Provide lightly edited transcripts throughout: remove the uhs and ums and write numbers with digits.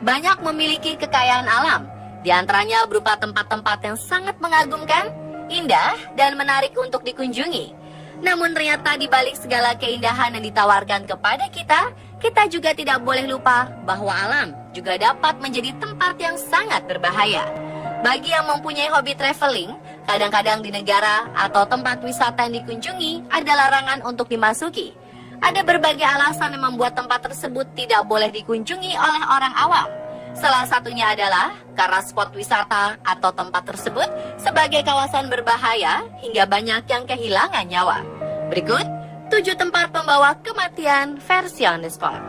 banyak memiliki kekayaan alam, di antaranya berupa tempat-tempat yang sangat mengagumkan, indah, dan menarik untuk dikunjungi. Namun ternyata di balik segala keindahan yang ditawarkan kepada kita juga tidak boleh lupa bahwa alam juga dapat menjadi tempat yang sangat berbahaya. Bagi yang mempunyai hobi traveling, kadang-kadang di negara atau tempat wisata yang dikunjungi ada larangan untuk dimasuki. Ada berbagai alasan yang membuat tempat tersebut tidak boleh dikunjungi oleh orang awam. Salah satunya adalah karena spot wisata atau tempat tersebut sebagai kawasan berbahaya hingga banyak yang kehilangan nyawa. Berikut 7 tempat pembawa kematian versi on the spot.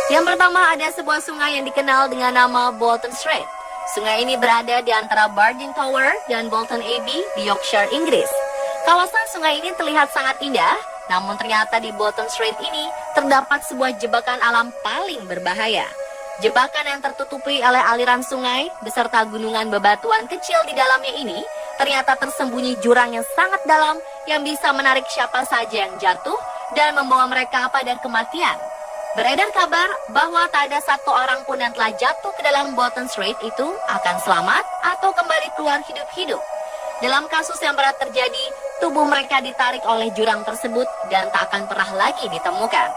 Yang pertama ada sebuah sungai yang dikenal dengan nama Bolton Strait. Sungai ini berada di antara Bardeen Tower dan Bolton Abbey di Yorkshire, Inggris. Kawasan sungai ini terlihat sangat indah, namun ternyata di Bolton Strait ini terdapat sebuah jebakan alam paling berbahaya. Jebakan yang tertutupi oleh aliran sungai beserta gunungan bebatuan kecil di dalamnya ini ternyata tersembunyi jurang yang sangat dalam yang bisa menarik siapa saja yang jatuh dan membawa mereka pada kematian. Beredar kabar bahwa tak ada satu orang pun yang telah jatuh ke dalam Bolton Strait itu akan selamat atau kembali keluar hidup-hidup. Dalam kasus yang berat terjadi, tubuh mereka ditarik oleh jurang tersebut dan tak akan pernah lagi ditemukan.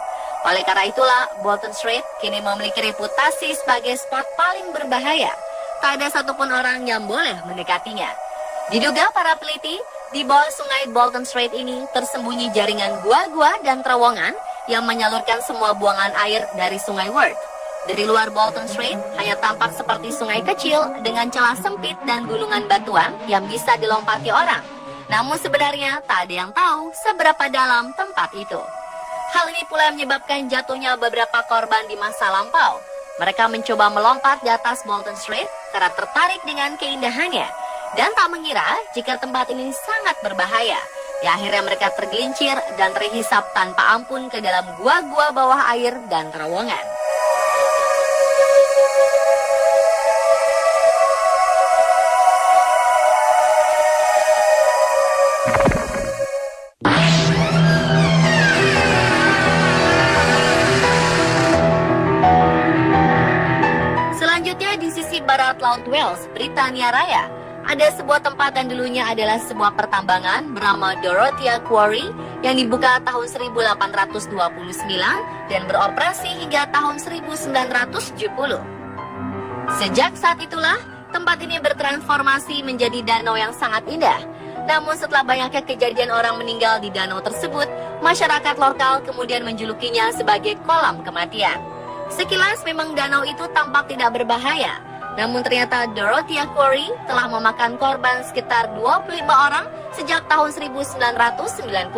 Oleh karena itulah, Bolton Strait kini memiliki reputasi sebagai spot paling berbahaya. Tak ada satupun orang yang boleh mendekatinya. Diduga para peliti, di bawah sungai Bolton Strait ini tersembunyi jaringan gua-gua dan terowongan yang menyalurkan semua buangan air dari sungai Worth. Dari luar Bolton Strait hanya tampak seperti sungai kecil dengan celah sempit dan gunungan batuan yang bisa dilompati orang. Namun sebenarnya tak ada yang tahu seberapa dalam tempat itu. Hal ini pula yang menyebabkan jatuhnya beberapa korban di masa lampau. Mereka mencoba melompat di atas Bolton Strait karena tertarik dengan keindahannya dan tak mengira jika tempat ini sangat berbahaya. Ya, akhirnya mereka tergelincir dan terhisap tanpa ampun ke dalam gua-gua bawah air dan terowongan. Selanjutnya di sisi barat Laut Wales, Britania Raya, ada sebuah tempat yang dulunya adalah sebuah pertambangan bernama Dorothea Quarry yang dibuka tahun 1829 dan beroperasi hingga tahun 1970. Sejak saat itulah, tempat ini bertransformasi menjadi danau yang sangat indah. Namun setelah banyaknya kejadian orang meninggal di danau tersebut, masyarakat lokal kemudian menjulukinya sebagai kolam kematian. Sekilas memang danau itu tampak tidak berbahaya, namun ternyata Dorothea Quarry telah memakan korban sekitar 25 orang sejak tahun 1990.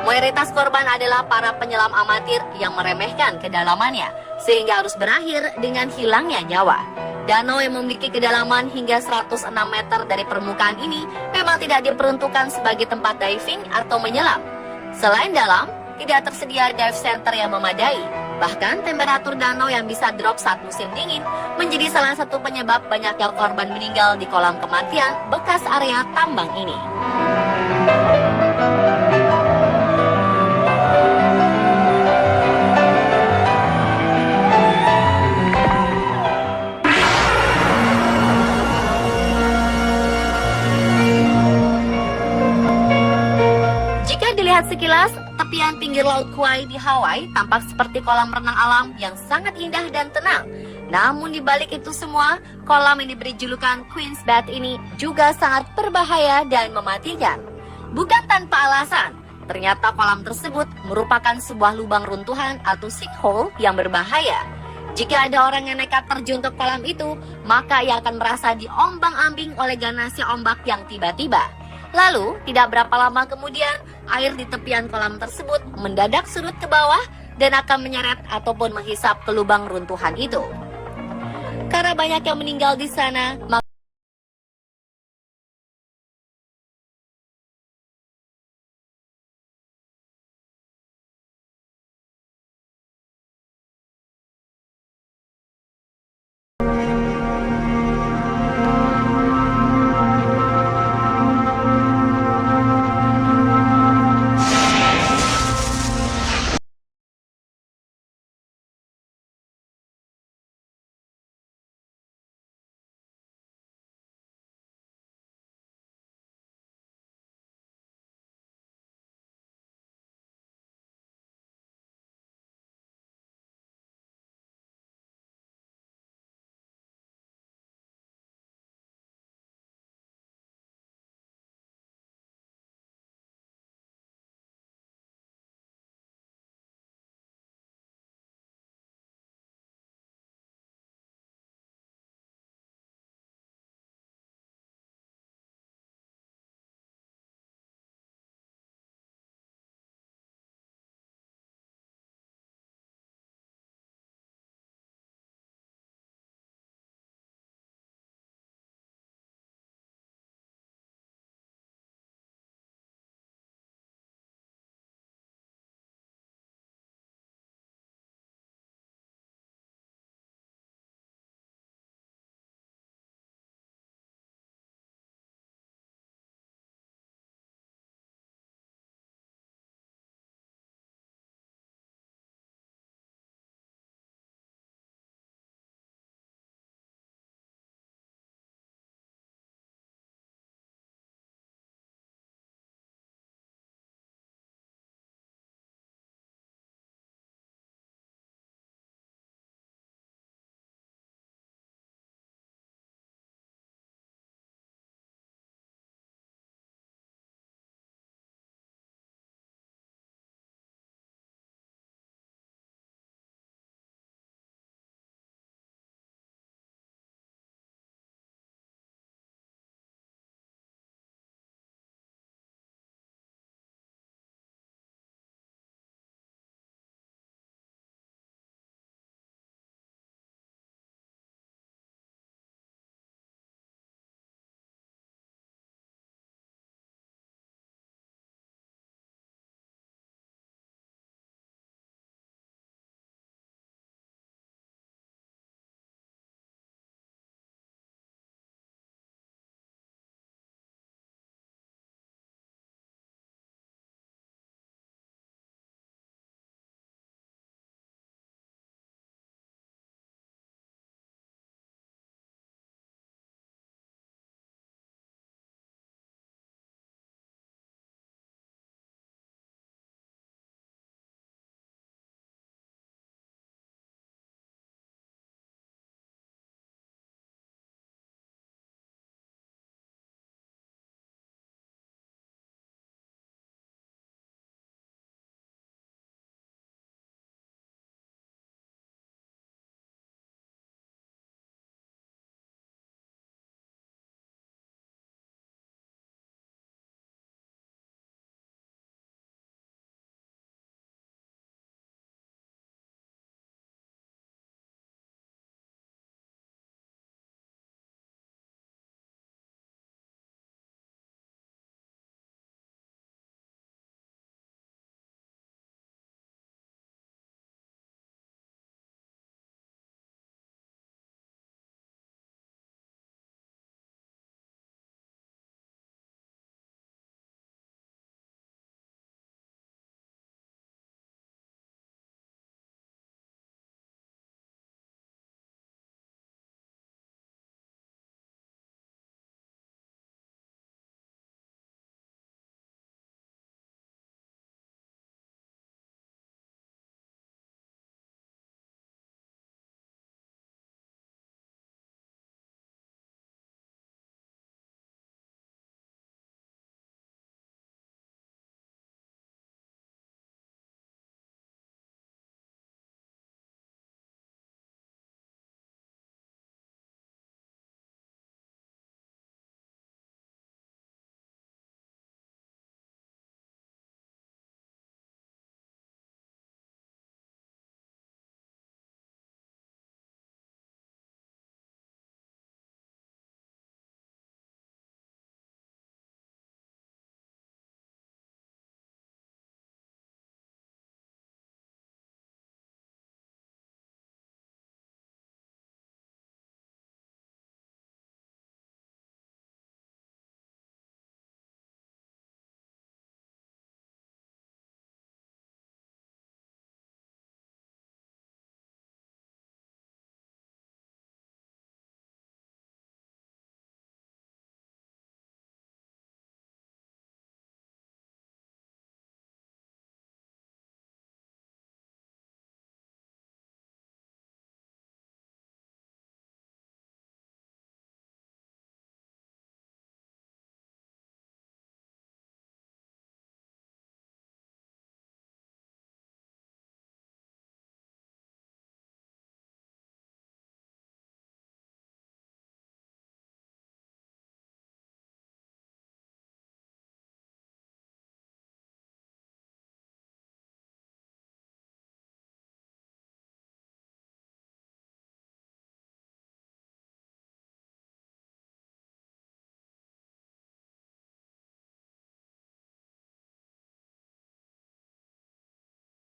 Mayoritas korban adalah para penyelam amatir yang meremehkan kedalamannya, sehingga harus berakhir dengan hilangnya nyawa. Danau yang memiliki kedalaman hingga 106 meter dari permukaan ini memang tidak diperuntukkan sebagai tempat diving atau menyelam. Selain dalam, tidak tersedia dive center yang memadai. Bahkan temperatur danau yang bisa drop saat musim dingin menjadi salah satu penyebab banyaknya korban meninggal di kolam kematian bekas area tambang ini. Jika dilihat sekilas, tepian pinggir Laut Kauai di Hawaii tampak seperti kolam renang alam yang sangat indah dan tenang. Namun di balik itu semua, kolam yang diberi julukan Queen's Bath ini juga sangat berbahaya dan mematikan. Bukan tanpa alasan, ternyata kolam tersebut merupakan sebuah lubang runtuhan atau sinkhole yang berbahaya. Jika ada orang yang nekat terjun ke kolam itu, maka ia akan merasa diombang-ambing oleh ganasnya ombak yang tiba-tiba. Lalu, tidak berapa lama kemudian, air di tepian kolam tersebut mendadak surut ke bawah dan akan menyeret ataupun menghisap ke lubang runtuhan itu. Karena banyak yang meninggal di sana,